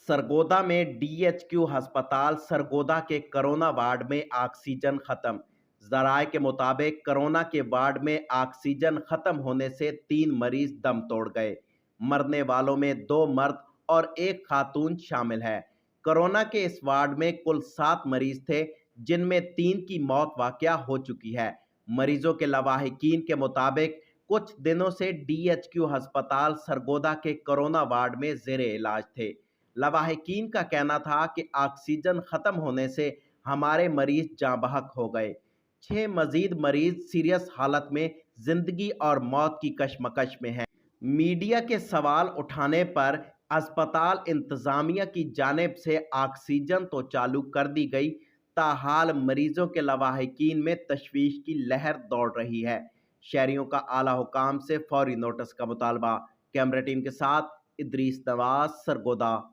सरगोदा में डीएचक्यू अस्पताल सरगोदा के कोरोना वार्ड में ऑक्सीजन खत्म। जराये के मुताबिक कोरोना के वार्ड में ऑक्सीजन खत्म होने से 3 मरीज दम तोड़ गए। मरने वालों में 2 मर्द और एक खातून शामिल है। कोरोना के इस वार्ड में कुल 7 मरीज थे, जिनमें 3 की मौत वाकया हो चुकी है। मरीजों के लवाहिकीन के मुताबिक कुछ दिनों से डीएचक्यू अस्पताल सरगोदा के कोरोना वार्ड में जेरे इलाज थे। लवाहिकीन का कहना था कि ऑक्सीजन खत्म होने से हमारे मरीज जाँ बहक हो गए। 6 मजीद मरीज सीरियस हालत में जिंदगी और मौत की कशमकश में हैं। मीडिया के सवाल उठाने पर अस्पताल इंतजामिया की जानिब से ऑक्सीजन तो चालू कर दी गई, ताहाल मरीजों के लवाहिकीन में तशवीश की लहर दौड़ रही है। शहरियों का आला हुकाम से फौरी नोटिस का मुतालबा। कैमरा टीम के साथ इदरीस नवाज, सरगोदा।